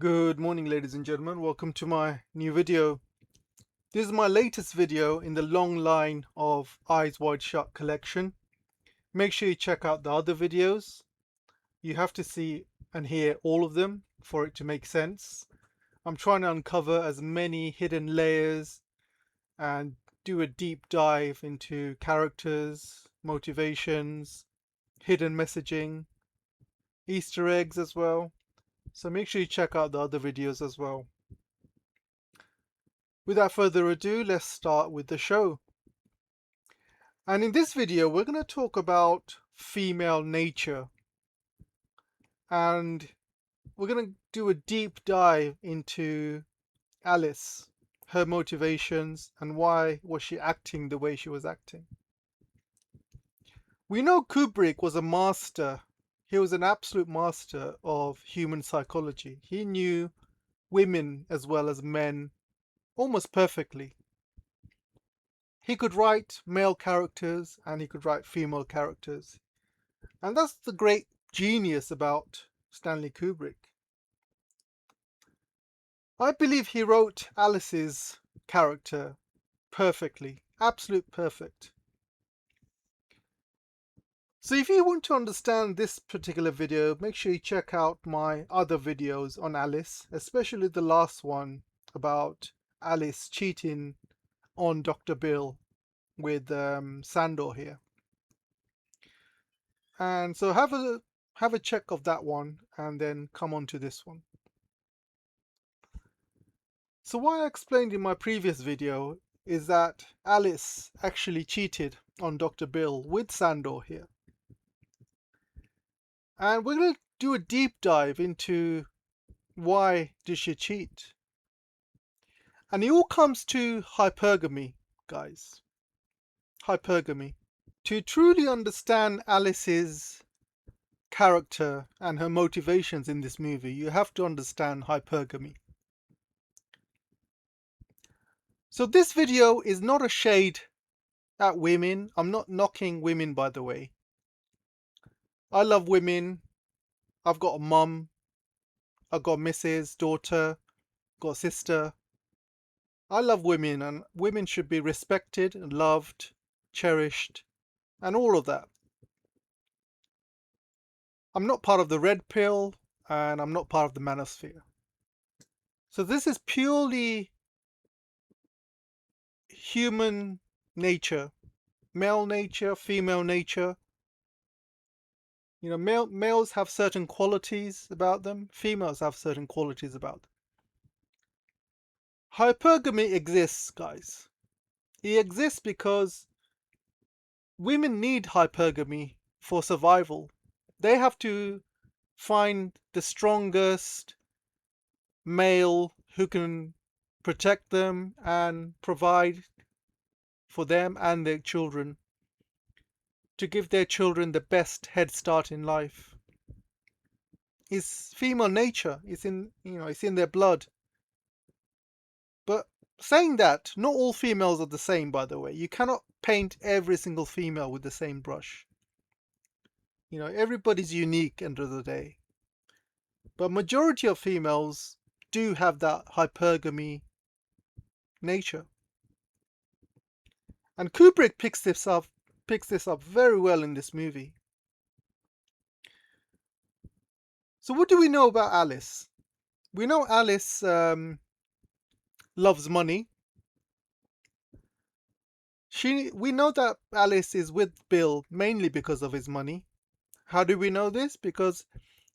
Good morning, ladies and gentlemen. Welcome to my new video. This is my latest video in the long line of Eyes Wide Shut collection. Make sure you check out the other videos. You have to see and hear all of them for it to make sense. I'm trying to uncover as many hidden layers and do a deep dive into characters, motivations, hidden messaging, Easter eggs as well. So make sure you check out the other videos as well. Without further ado, let's start with the show. And in this video, we're going to talk about female nature. And we're going to do a deep dive into Alice, her motivations, and why was she acting the way she was acting. We know Kubrick was a master. He was an absolute master of human psychology. He knew women as well as men almost perfectly. He could write male characters and he could write female characters. And that's the great genius about Stanley Kubrick. I believe he wrote Alice's character perfectly, absolute perfect. So if you want to understand this particular video, make sure you check out my other videos on Alice, especially the last one about Alice cheating on Dr. Bill with Sandor here. And so have a check of that one and then come on to this one. So what I explained in my previous video is that Alice actually cheated on Dr. Bill with Sandor here. And we're going to do a deep dive into why did she cheat. And it all comes to hypergamy, guys. Hypergamy. To truly understand Alice's character and her motivations in this movie, you have to understand hypergamy. So this video is not a shade at women. I'm not knocking women, by the way. I love women. I've got a mum. I've got a missus, daughter, got a sister. I love women, and women should be respected, loved, cherished, and all of that. I'm not part of the red pill, and I'm not part of the manosphere. So this is purely human nature, male nature, female nature. You know, males have certain qualities about them, females have certain qualities about them. Hypergamy exists, guys. It exists because women need hypergamy for survival. They have to find the strongest male who can protect them and provide for them and their children, to give their children the best head start in life. It's female nature. It's in their blood. But saying that, not all females are the same, by the way. You cannot paint every single female with the same brush. You know, everybody's unique end of the day. But majority of females do have that hypergamy nature. And Kubrick picks this up very well in this movie. So what do we know about Alice? We know Alice loves money. We know that Alice is with Bill mainly because of his money. How do we know this? Because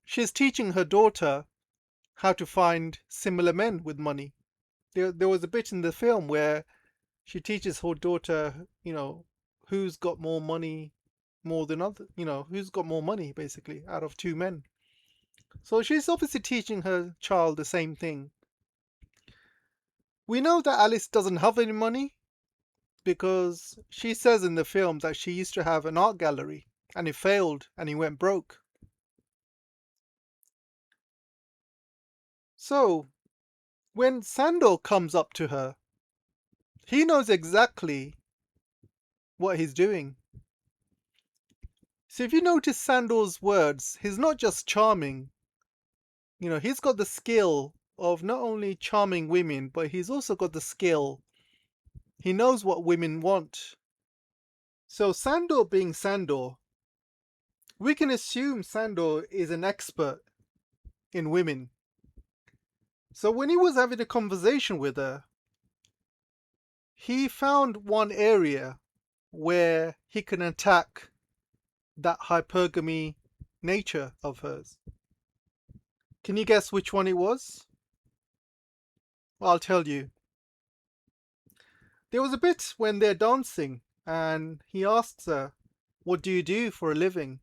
she's teaching her daughter how to find similar men with money. There was a bit in the film where she teaches her daughter, who's got more money more than other, who's got more money basically out of two men. So she's obviously teaching her child the same thing. We know that Alice doesn't have any money because she says in the film that she used to have an art gallery and it failed and he went broke. So when Sandor comes up to her, he knows exactly what he's doing. So if you notice Sandor's words, he's not just charming. He's got the skill of not only charming women, but he's also got the skill. He knows what women want. So Sandor being Sandor, we can assume Sandor is an expert in women. So when he was having a conversation with her, he found one area where he can attack that hypergamy nature of hers. Can you guess which one it was? Well, I'll tell you. There was a bit when they're dancing and he asks her, "What do you do for a living?"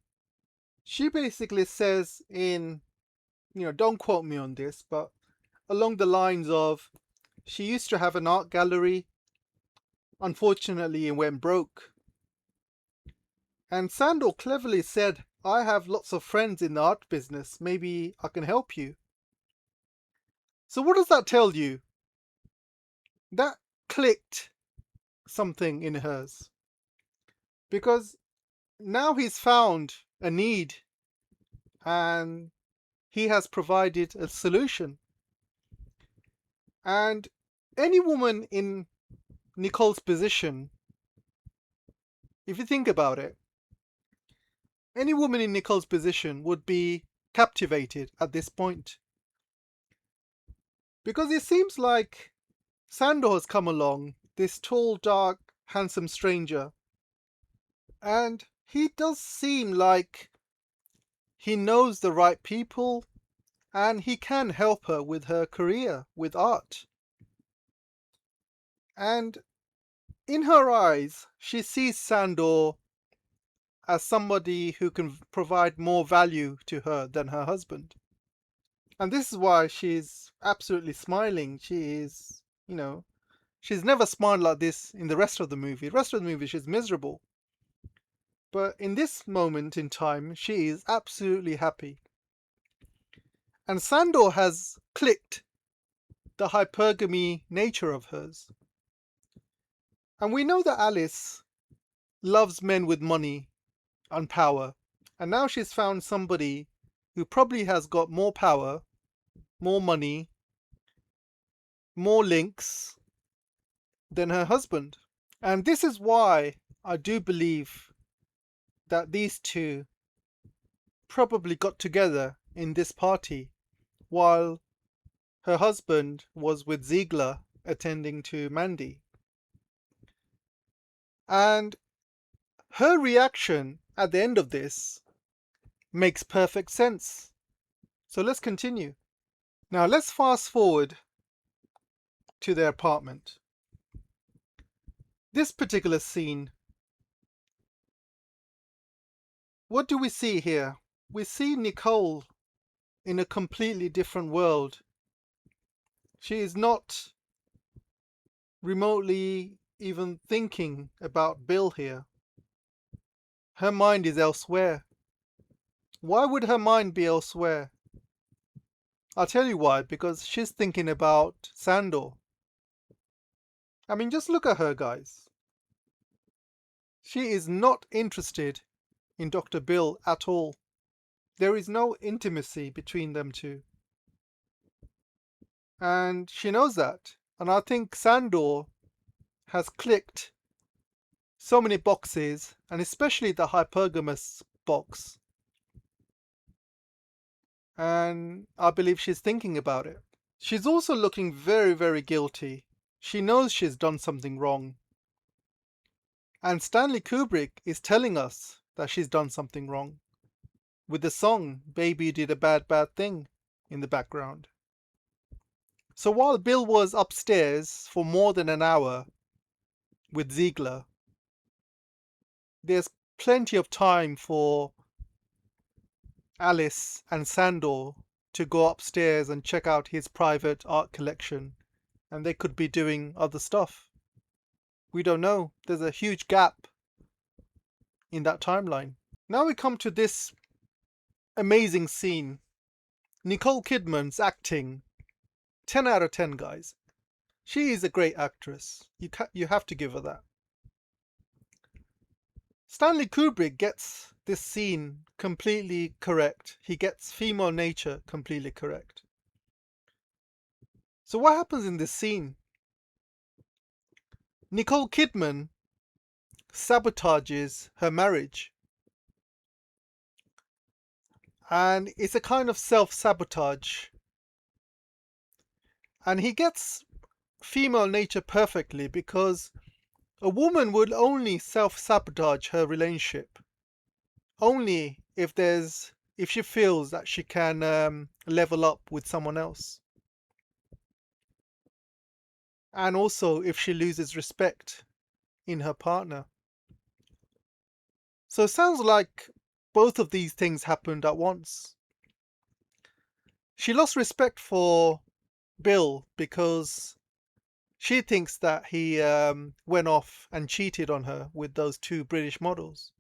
She basically says don't quote me on this, but along the lines of, she used to have an art gallery. Unfortunately, it went broke. And Sandor cleverly said, "I have lots of friends in the art business. Maybe I can help you." So what does that tell you? That clicked something in hers. Because now he's found a need and he has provided a solution. And any woman in Nicole's position, if you think about it, any woman in Nicole's position would be captivated at this point. Because it seems like Sandor has come along, this tall, dark, handsome stranger, and he does seem like he knows the right people and he can help her with her career with art. And in her eyes, she sees Sandor as somebody who can provide more value to her than her husband. And this is why she's absolutely smiling. She's never smiled like this in the rest of the movie. The rest of the movie, she's miserable. But in this moment in time, she is absolutely happy. And Sandor has clicked the hypergamy nature of hers. And we know that Alice loves men with money and power. And now she's found somebody who probably has got more power, more money, more links than her husband. And this is why I do believe that these two probably got together in this party while her husband was with Ziegler attending to Mandy. And her reaction at the end of this makes perfect sense. So let's continue. Now let's fast forward to their apartment. This particular scene, what do we see here? We see Nicole in a completely different world. She is not remotely even thinking about Bill here. Her mind is elsewhere. Why would her mind be elsewhere? I'll tell you why, because she's thinking about Sandor. I mean, just look at her, guys. She is not interested in Dr. Bill at all. There is no intimacy between them two. And she knows that. And I think Sandor has clicked so many boxes, and especially the hypergamous box. And I believe she's thinking about it. She's also looking very, very guilty. She knows she's done something wrong. And Stanley Kubrick is telling us that she's done something wrong with the song "Baby You Did a Bad, Bad Thing" in the background. So while Bill was upstairs for more than an hour with Ziegler, there's plenty of time for Alice and Sandor to go upstairs and check out his private art collection, and they could be doing other stuff. We don't know. There's a huge gap in that timeline. Now we come to this amazing scene. Nicole Kidman's acting, 10 out of 10, guys. She is a great actress. You have to give her that. Stanley Kubrick gets this scene completely correct. He gets female nature completely correct. So what happens in this scene? Nicole Kidman sabotages her marriage, and it's a kind of self-sabotage. And he gets female nature perfectly, because a woman would only self-sabotage her relationship only if she feels that she can level up with someone else, and also if she loses respect in her partner. So it sounds like both of these things happened at once. She lost respect for Bill because she thinks that he went off and cheated on her with those two British models.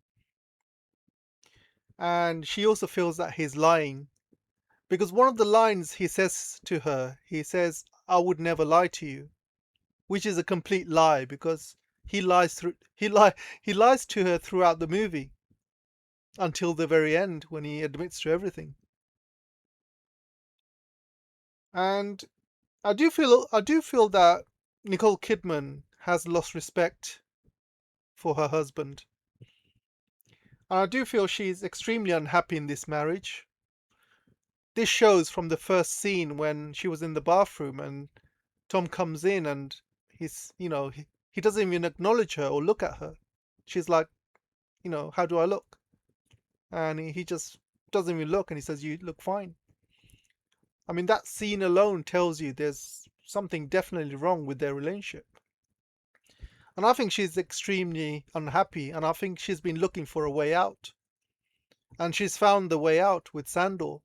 And she also feels that he's lying, because one of the lines he says to her, he says, "I would never lie to you," which is a complete lie, because he lies to her throughout the movie until the very end when he admits to everything. And I do feel that Nicole Kidman has lost respect for her husband. And I do feel she's extremely unhappy in this marriage. This shows from the first scene when she was in the bathroom and Tom comes in, and he doesn't even acknowledge her or look at her. She's like, "How do I look?" And he just doesn't even look, and he says, "You look fine." I mean, that scene alone tells you there's something definitely wrong with their relationship. And I think she's extremely unhappy, and I think she's been looking for a way out. And she's found the way out with Sandor.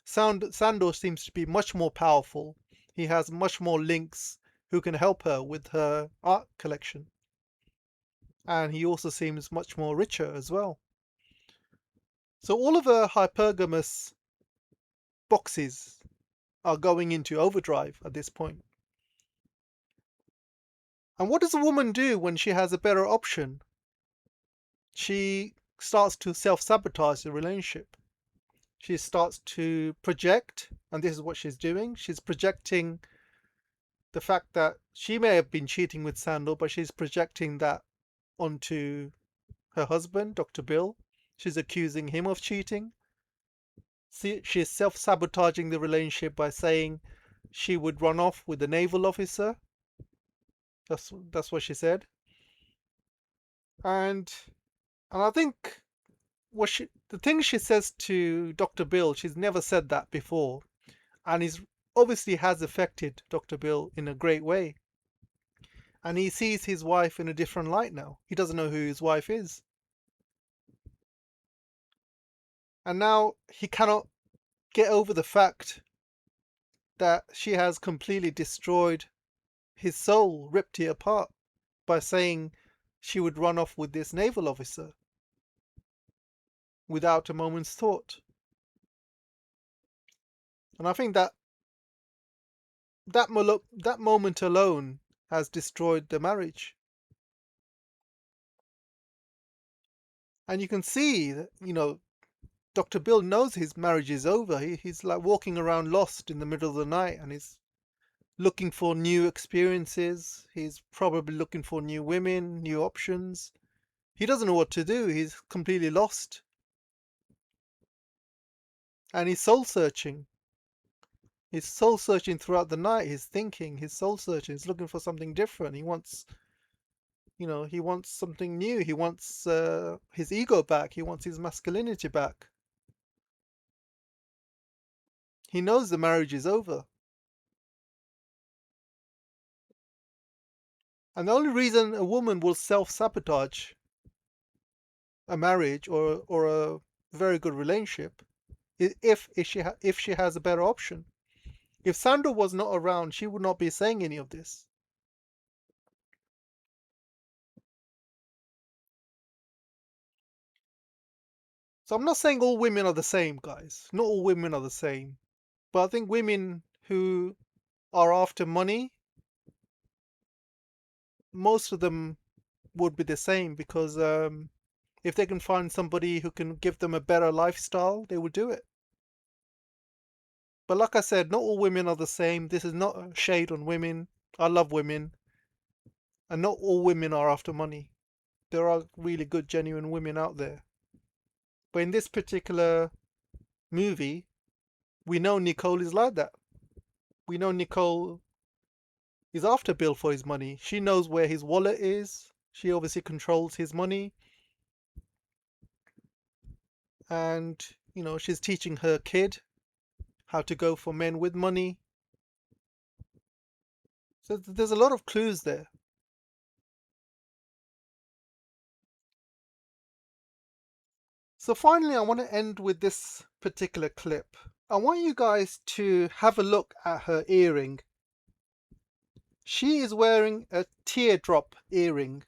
Sandor seems to be much more powerful. He has much more links who can help her with her art collection. And he also seems much more richer as well. So all of her hypergamous boxes are going into overdrive at this point. And what does a woman do when she has a better option? She starts to self-sabotage the relationship. She starts to project, and this is what she's doing. She's projecting the fact that she may have been cheating with Sandor, but she's projecting that onto her husband, Dr. Bill. She's accusing him of cheating. She's self-sabotaging the relationship by saying she would run off with a naval officer. That's what she said. And I think the thing she says to Dr. Bill, she's never said that before, and is obviously has affected Dr. Bill in a great way. And he sees his wife in a different light now. He doesn't know who his wife is. And now he cannot get over the fact that she has completely destroyed his soul, ripped it apart by saying she would run off with this naval officer without a moment's thought. And I think that moment alone has destroyed the marriage. And you can see that, Dr. Bill knows his marriage is over. He's like walking around lost in the middle of the night, and he's looking for new experiences. He's probably looking for new women, new options. He doesn't know what to do. He's completely lost. And he's soul searching. He's soul searching throughout the night. He's thinking, he's soul searching. He's looking for something different. He wants something new. He wants his ego back. He wants his masculinity back. He knows the marriage is over. And the only reason a woman will self-sabotage a marriage or a very good relationship is if she has a better option. If Sandor was not around, she would not be saying any of this. So I'm not saying all women are the same, guys. Not all women are the same. But I think women who are after money, most of them would be the same, because If they can find somebody who can give them a better lifestyle, they will do it. But like I said, not all women are the same. This is not a shade on women. I love women. And not all women are after money. There are really good, genuine women out there. But in this particular movie, we know Nicole is like that. We know Nicole is after Bill for his money. She knows where his wallet is. She obviously controls his money. And, she's teaching her kid how to go for men with money. So there's a lot of clues there. So finally, I want to end with this particular clip. I want you guys to have a look at her earring. She is wearing a teardrop earring.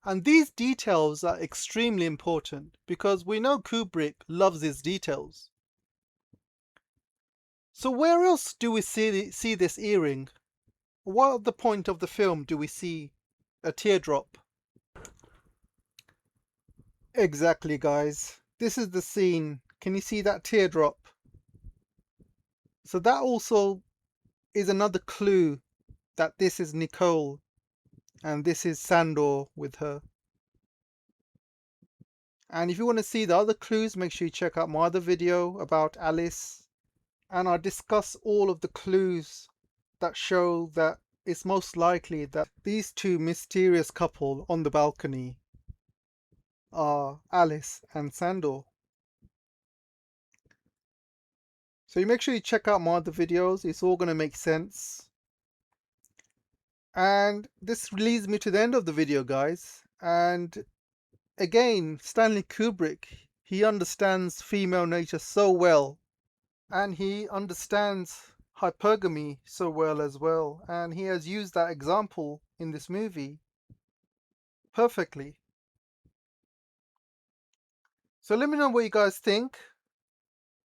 And these details are extremely important because we know Kubrick loves his details. So where else do we see this earring? What at the point of the film do we see a teardrop? Exactly, guys. This is the scene. Can you see that teardrop? So that also is another clue that this is Nicole and this is Sandor with her. And if you want to see the other clues, make sure you check out my other video about Alice. And I discuss all of the clues that show that it's most likely that these two mysterious couple on the balcony are Alice and Sandor. So you make sure you check out my other videos. It's all going to make sense. And this leads me to the end of the video, guys. And again, Stanley Kubrick, he understands female nature so well. And he understands hypergamy so well as well. And he has used that example in this movie perfectly. So let me know what you guys think.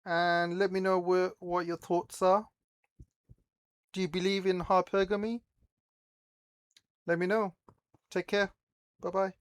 And let me know what your thoughts are. Do you believe in hypergamy? Let me know. Take care. Bye bye.